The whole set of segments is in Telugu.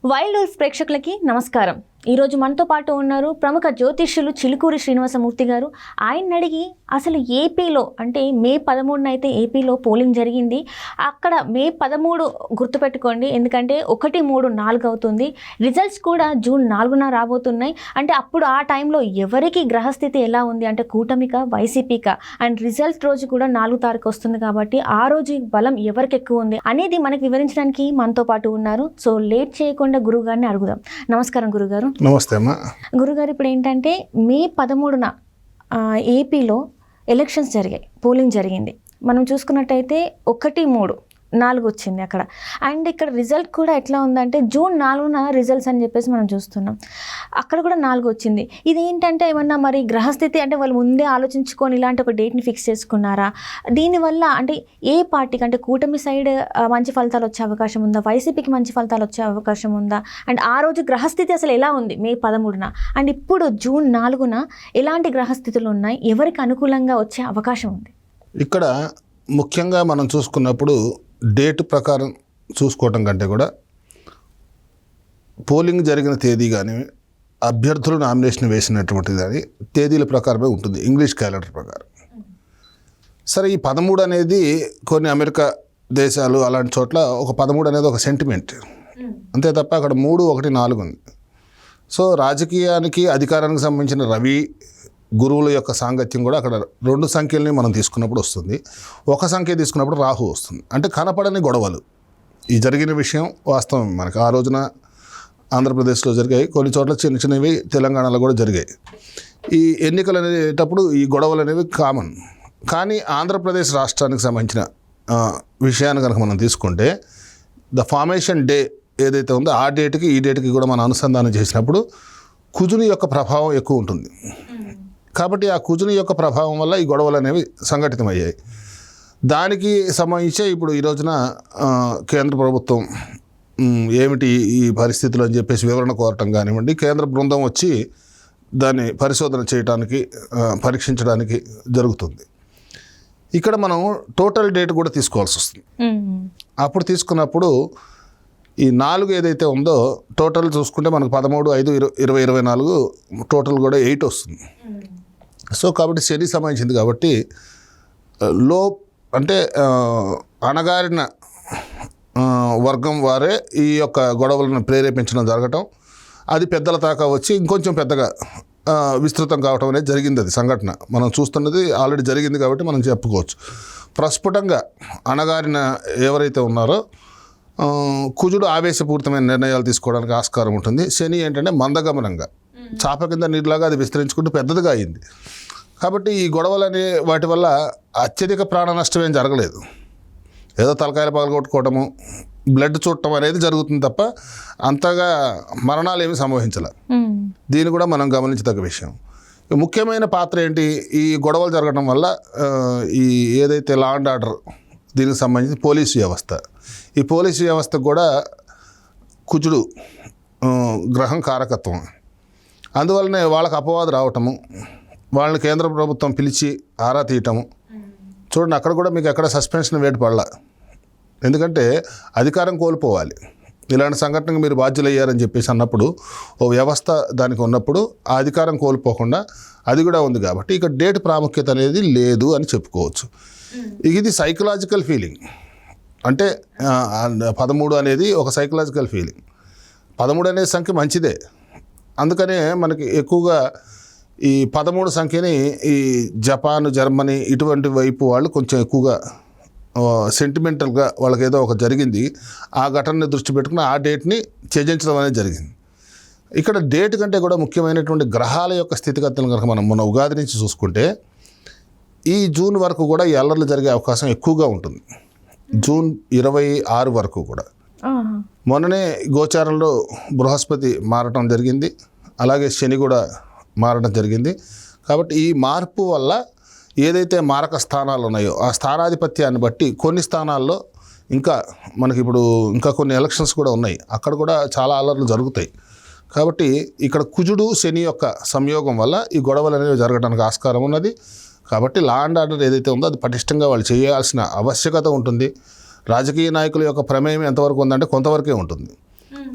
వైల్డ్ ఉల్ఫ్ ప్రేక్షకులకి నమస్కారం. ఈరోజు మనతో పాటు ఉన్నారు ప్రముఖ జ్యోతిష్యులు చిలుకూరి శ్రీనివాసమూర్తి గారు. ఆయన అడిగి అసలు ఏపీలో అంటే మే 13న అయితే ఏపీలో పోలింగ్ జరిగింది. అక్కడ మే 13 గుర్తుపెట్టుకోండి, ఎందుకంటే 1, 3, 4 అవుతుంది. రిజల్ట్స్ కూడా జూన్ 4న రాబోతున్నాయి. అంటే అప్పుడు ఆ టైంలో ఎవరికి గ్రహస్థితి ఎలా ఉంది అంటే కూటమిక వైసీపీక, అండ్ రిజల్ట్ రోజు కూడా 4 తారీఖు వస్తుంది కాబట్టి ఆ రోజు బలం ఎవరికి ఎక్కువ ఉంది అనేది మనకు వివరించడానికి మనతో పాటు ఉన్నారు. సో లేట్ చేయకుండా గురుగారిని అడుగుదాం. నమస్కారం గురుగారు. నమస్తే అమ్మా. గురుగారు, ఇప్పుడు ఏంటంటే మే 13న ఏపీలో ఎలక్షన్స్ జరిగాయి, పోలింగ్ జరిగింది. మనం చూసుకున్నట్టయితే 1, 3, 4 వచ్చింది అక్కడ. అండ్ ఇక్కడ రిజల్ట్ కూడా ఎట్లా ఉందంటే జూన్ 4న రిజల్ట్స్ అని చెప్పేసి మనం చూస్తున్నాం. అక్కడ కూడా 4 వచ్చింది. ఇది ఏంటంటే ఏమన్నా మరి గ్రహస్థితి అంటే వాళ్ళు ముందే ఆలోచించుకొని ఇలాంటి ఒక డేట్ని ఫిక్స్ చేసుకున్నారా? దీనివల్ల అంటే ఏ పార్టీకి అంటే కూటమి సైడ్ మంచి ఫలితాలు వచ్చే అవకాశం ఉందా, వైసీపీకి మంచి ఫలితాలు వచ్చే అవకాశం ఉందా? అండ్ ఆ రోజు గ్రహస్థితి అసలు ఎలా ఉంది మే 13న, అండ్ ఇప్పుడు జూన్ 4న ఎలాంటి గ్రహస్థితులు ఉన్నాయి, ఎవరికి అనుకూలంగా వచ్చే అవకాశం ఉంది? ఇక్కడ ముఖ్యంగా మనం చూసుకున్నప్పుడు డేట్ ప్రకారం చూసుకోవటం కంటే కూడా పోలింగ్ జరిగిన తేదీ కానీ అభ్యర్థులు నామినేషన్ వేసినటువంటిది కానీ తేదీల ప్రకారమే ఉంటుంది, ఇంగ్లీష్ క్యాలెండర్ ప్రకారం. సరే, ఈ 13 అనేది కొన్ని అమెరికా దేశాలు అలాంటి చోట్ల ఒక 13 అనేది ఒక సెంటిమెంట్ అంతే తప్ప అక్కడ 3, 1, 4 ఉంది. సో రాజకీయానికి అధికారానికి సంబంధించిన రవి గురువుల యొక్క సాంగత్యం కూడా అక్కడ 2 సంఖ్యల్ని మనం తీసుకున్నప్పుడు వస్తుంది. ఒక సంఖ్య తీసుకున్నప్పుడు రాహు వస్తుంది. అంటే కనపడని గొడవలు ఈ జరిగిన విషయం వాస్తవం. మనకు ఆ రోజున ఆంధ్రప్రదేశ్లో జరిగాయి, కొన్ని చోట్ల చిన్న చిన్నవి తెలంగాణలో కూడా జరిగాయి. ఈ ఎన్నికలు అనేటప్పుడు ఈ గొడవలు అనేవి కామన్. కానీ ఆంధ్రప్రదేశ్ రాష్ట్రానికి సంబంధించిన విషయాన్ని కనుక మనం తీసుకుంటే ద ఫార్మేషన్ డే ఏదైతే ఉందో ఆ డేట్కి ఈ డేట్కి కూడా మనం అనుసంధానం చేసినప్పుడు కుజుని యొక్క ప్రభావం ఎక్కువ ఉంటుంది. కాబట్టి ఆ కుజుని యొక్క ప్రభావం వల్ల ఈ గొడవలు అనేవి సంఘటితమయ్యాయి. దానికి సంబంధించే ఇప్పుడు ఈ రోజున కేంద్ర ప్రభుత్వం ఏమిటి ఈ పరిస్థితులు అని చెప్పేసి వివరణ కోరటం కానివ్వండి, కేంద్ర బృందం వచ్చి దాన్ని పరిశోధన చేయడానికి పరీక్షించడానికి జరుగుతుంది. ఇక్కడ మనం టోటల్ డేట్ కూడా తీసుకోవాల్సి వస్తుంది. అప్పుడు తీసుకున్నప్పుడు ఈ 4 ఏదైతే ఉందో టోటల్ చూసుకుంటే మనకు 13, 5, 20, 24 టోటల్ కూడా 8 వస్తుంది. సో కాబట్టి శని సంబంధించింది కాబట్టి లో అంటే అణగారిన వర్గం వారే ఈ యొక్క గొడవలను ప్రేరేపించడం జరగటం, అది పెద్దల దాకా వచ్చి ఇంకొంచెం పెద్దగా విస్తృతం కావటం అనేది జరిగింది. అది సంఘటన మనం చూస్తున్నది ఆల్రెడీ జరిగింది కాబట్టి మనం చెప్పుకోవచ్చు. ప్రస్ఫుటంగా అణగారిన ఎవరైతే ఉన్నారో కుజుడు ఆవేశపూరితమైన నిర్ణయాలు తీసుకోవడానికి ఆస్కారం ఉంటుంది. శని ఏంటంటే మందగమనంగా చాప కింద నీటిలాగా అది విస్తరించుకుంటూ పెద్దదిగా అయింది. కాబట్టి ఈ గొడవలని వాటి వల్ల అత్యధిక ప్రాణ నష్టం ఏం జరగలేదు. ఏదో తలకాయలు పగలగొట్టుకోవటము, బ్లడ్ చూడటం అనేది జరుగుతుంది తప్ప అంతగా మరణాలు ఏమి సంభవించలే. దీన్ని కూడా మనం గమనించదగ్గ విషయం. ముఖ్యమైన పాత్ర ఏంటి ఈ గొడవలు జరగడం వల్ల? ఈ ఏదైతే లా అండ్ ఆర్డర్ దీనికి సంబంధించి పోలీసు వ్యవస్థ, ఈ పోలీసు వ్యవస్థకు కూడా కుజుడు గ్రహం కారకత్వం. అందువల్లనే వాళ్ళకి అపవాదు రావటము, వాళ్ళని కేంద్ర ప్రభుత్వం పిలిచి ఆరా తీయటము. చూడండి, అక్కడ కూడా మీకు ఎక్కడ సస్పెన్షన్ వేటు పడలా. ఎందుకంటే అధికారం కోల్పోవాలి. ఇలాంటి సంఘటనకు మీరు బాధ్యులయ్యారని చెప్పేసి అన్నప్పుడు ఓ వ్యవస్థ దానికి ఉన్నప్పుడు ఆ అధికారం కోల్పోకుండా అది కూడా ఉంది కాబట్టి ఇక డేట్ ప్రాముఖ్యత అనేది లేదు అని చెప్పుకోవచ్చు. ఇది సైకలాజికల్ ఫీలింగ్. అంటే 13 అనేది ఒక సైకలాజికల్ ఫీలింగ్. 13 అనే సంఖ్య మంచిదే. అందుకనే మనకి ఎక్కువగా ఈ 13 సంఖ్యని ఈ జపాన్, జర్మనీ ఇటువంటి వైపు వాళ్ళు కొంచెం ఎక్కువగా సెంటిమెంటల్గా వాళ్ళకి ఏదో ఒక జరిగింది, ఆ ఘటనని దృష్టి పెట్టుకుని ఆ డేట్ని త్యజించడం అనేది జరిగింది. ఇక్కడ డేట్ కంటే కూడా ముఖ్యమైనటువంటి గ్రహాల యొక్క స్థితిగతులను కనుక మనం మన ఉగాది నుంచి చూసుకుంటే ఈ జూన్ వరకు కూడా ఈ అల్లర్లు జరిగే అవకాశం ఎక్కువగా ఉంటుంది. జూన్ 26 వరకు కూడా. మొన్ననే గోచారంలో బృహస్పతి మారటం జరిగింది, అలాగే శని కూడా మారడం జరిగింది. కాబట్టి ఈ మార్పు వల్ల ఏదైతే మారక స్థానాలు ఉన్నాయో ఆ స్థానాధిపత్యాన్ని బట్టి కొన్ని స్థానాల్లో ఇంకా మనకి ఇప్పుడు ఇంకా కొన్ని ఎలక్షన్స్ కూడా ఉన్నాయి, అక్కడ కూడా చాలా అల్లర్లు జరుగుతాయి. కాబట్టి ఇక్కడ కుజుడు శని యొక్క సంయోగం వల్ల ఈ గొడవలు అనేవి జరగడానికి ఆస్కారం ఉన్నది. కాబట్టి లా అండ్ ఆర్డర్ ఏదైతే ఉందో అది పటిష్టంగా వాళ్ళు చేయాల్సిన ఆవశ్యకత ఉంటుంది. రాజకీయ నాయకుల యొక్క ప్రమేయం ఎంతవరకు ఉందంటే కొంతవరకే ఉంటుంది.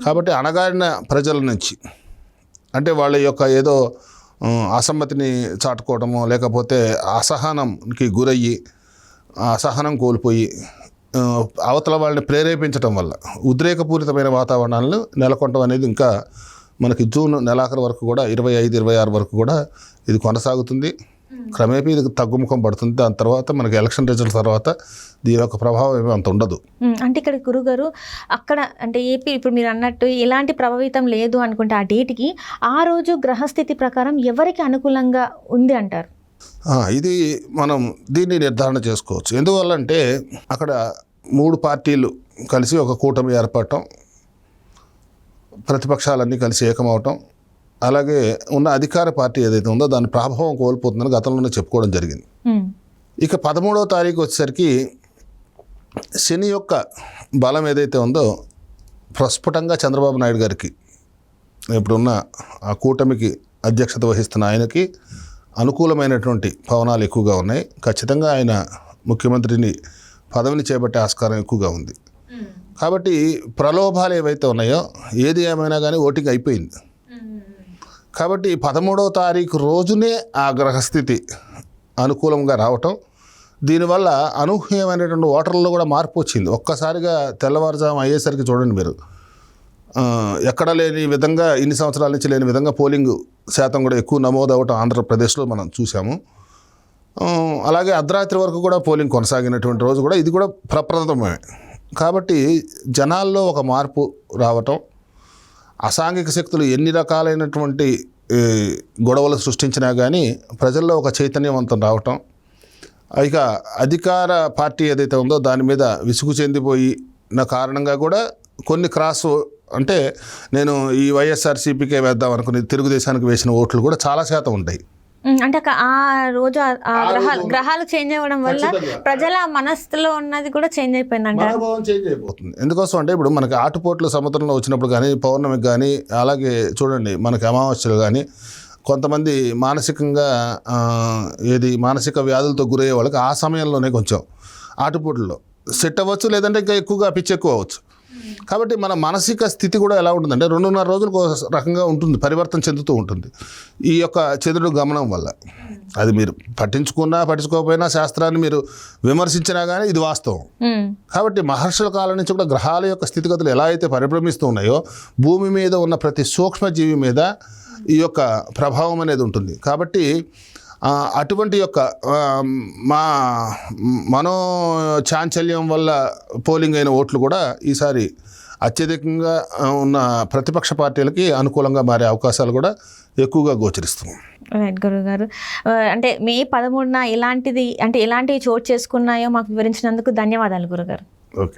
కాబట్టి అణగారిన ప్రజల నుంచి, అంటే వాళ్ళ యొక్క ఏదో అసమ్మతిని చాటుకోవడము, లేకపోతే అసహనంకి గురయ్యి అసహనం కోల్పోయి అవతల వాళ్ళని ప్రేరేపించడం వల్ల ఉద్రేకపూరితమైన వాతావరణాలను నెలకొనడం అనేది ఇంకా మనకి జూన్ నెలాఖరు వరకు కూడా 25-26 వరకు కూడా ఇది కొనసాగుతుంది. క్రమేపీ ఇది తగ్గుముఖం పడుతుంది. దాని తర్వాత మనకి ఎలక్షన్ రిజల్ట్ తర్వాత దీని యొక్క ప్రభావం ఏమీ అంత ఉండదు. అంటే ఇక్కడ గురుగారు అక్కడ అంటే ఏపీ ఇప్పుడు మీరు అన్నట్టు ఎలాంటి ప్రభావితం లేదు అనుకుంటే ఆ డేట్కి ఆ రోజు గ్రహస్థితి ప్రకారం ఎవరికి అనుకూలంగా ఉంది అంటారు? ఇది మనం దీన్ని నిర్ధారణ చేసుకోవచ్చు. ఎందువల్లంటే అక్కడ 3 పార్టీలు కలిసి ఒక కూటమి ఏర్పడటం, ప్రతిపక్షాలన్నీ కలిసి ఏకమవటం, అలాగే ఉన్న అధికార పార్టీ ఏదైతే ఉందో దాని ప్రభావం కోల్పోతుందని గతంలోనే చెప్పుకోవడం జరిగింది. ఇక 13వ తారీఖు వచ్చేసరికి శని యొక్క బలం ఏదైతే ఉందో ప్రస్ఫుటంగా చంద్రబాబు నాయుడు గారికి, ఇప్పుడున్న ఆ కూటమికి అధ్యక్షత వహిస్తున్న ఆయనకి అనుకూలమైనటువంటి పవనాలు ఎక్కువగా ఉన్నాయి. ఖచ్చితంగా ఆయన ముఖ్యమంత్రిని పదవిని చేపట్టే ఆస్కారం ఎక్కువగా ఉంది. కాబట్టి ప్రలోభాలు ఏవైతే ఉన్నాయో ఏది ఏమైనా కానీ ఓటింగ్ అయిపోయింది. కాబట్టి 13వ తారీఖు రోజునే ఆ గ్రహస్థితి అనుకూలంగా రావటం, దీనివల్ల అనూహ్యమైనటువంటి ఓటర్లలో కూడా మార్పు వచ్చింది. ఒక్కసారిగా తెల్లవారుజాము అయ్యేసరికి చూడండి మీరు, ఎక్కడ లేని విధంగా ఇన్ని సంవత్సరాల నుంచి లేని విధంగా పోలింగ్ శాతం కూడా ఎక్కువ నమోదవటం ఆంధ్రప్రదేశ్లో మనం చూసాము. అలాగే అర్ధరాత్రి వరకు కూడా పోలింగ్ కొనసాగినటువంటి రోజు కూడా ఇది కూడా ప్రప్రథమే. కాబట్టి జనాల్లో ఒక మార్పు రావటం, అసాంఘిక శక్తులు ఎన్ని రకాలైనటువంటి గొడవలు సృష్టించినా కానీ ప్రజల్లో ఒక చైతన్యవంతం రావటం, ఇక అధికార పార్టీ ఏదైతే ఉందో దాని మీద విసుగు చెందిపోయిన కారణంగా కూడా కొన్ని క్రాస్, అంటే నేను ఈ వైఎస్ఆర్సీపీకే వేద్దాం అనుకుని తెలుగుదేశానికి వేసిన ఓట్లు కూడా చాలా శాతం ఉంటాయి. అంటే ఆ రోజు ఆ గ్రహాలు చేంజ్ అవ్వడం వల్ల ప్రజల మనస్సులో ఉన్నది కూడా చేంజ్ అయిపోయిందంట. మనోభావం చేంజ్ అయిపోతుంది. ఎందుకోసం అంటే ఇప్పుడు మనకి ఆటుపోట్లు సముద్రంలో వచ్చినప్పుడు కానీ, పౌర్ణమికి కానీ, అలాగే చూడండి మనకి అమావాస్యలు కానీ, కొంతమంది మానసికంగా మానసిక వ్యాధులతో గురయ్యే వాళ్ళకి ఆ సమయంలోనే కొంచెం ఆటుపోట్లలో సెట్ అవ్వచ్చు, లేదంటే ఇంకా ఎక్కువగా పిచ్చి ఎక్కువ అవ్వచ్చు. కాబట్టి మన మానసిక స్థితి కూడా ఎలా ఉంటుందంటే 2.5 రోజులకు రకంగా ఉంటుంది, పరివర్తన చెందుతూ ఉంటుంది ఈ యొక్క చంద్రుడు గమనం వల్ల. అది మీరు పట్టించుకోకపోయినా, శాస్త్రాన్ని మీరు విమర్శించినా కానీ ఇది వాస్తవం. కాబట్టి మహర్షుల కాలం నుంచి కూడా గ్రహాల యొక్క స్థితిగతులు ఎలా అయితే పరిభ్రమిస్తూ ఉన్నాయో భూమి మీద ఉన్న ప్రతి సూక్ష్మజీవి మీద ఈ యొక్క ప్రభావం అనేది ఉంటుంది. కాబట్టి అటువంటి యొక్క మనో చాంచల్యం వల్ల పోలింగ్ అయిన ఓట్లు కూడా ఈసారి అత్యధికంగా ఉన్న ప్రతిపక్ష పార్టీలకి అనుకూలంగా మారే అవకాశాలు కూడా ఎక్కువగా గోచరిస్తున్నాయి. రైట్ గురుగారు, అంటే మే 13న ఎలాంటివి చోటు చేసుకున్నాయో మాకు వివరించినందుకు ధన్యవాదాలు గురుగారు. ఓకే.